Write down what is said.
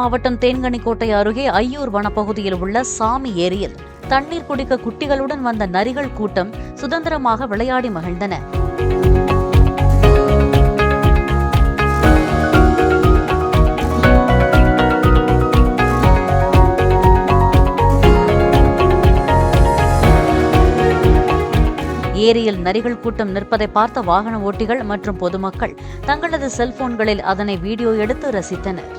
மாவட்டம் தேன்கனிக்கோட்டை அருகே ஐயூர் வனப்பகுதியில் உள்ள சாமி ஏரியில் தண்ணீர் குடிக்க குட்டிகளுடன் வந்த நரிகள் கூட்டம் சுதந்திரமாக விளையாடி மகிழ்ந்தன. ஏரியில் நரிகள் கூட்டம் நிற்பதை பார்த்த வாகன ஓட்டிகள் மற்றும் பொதுமக்கள் தங்களது செல்போன்களில் அதனை வீடியோ எடுத்து ரசித்தனர்.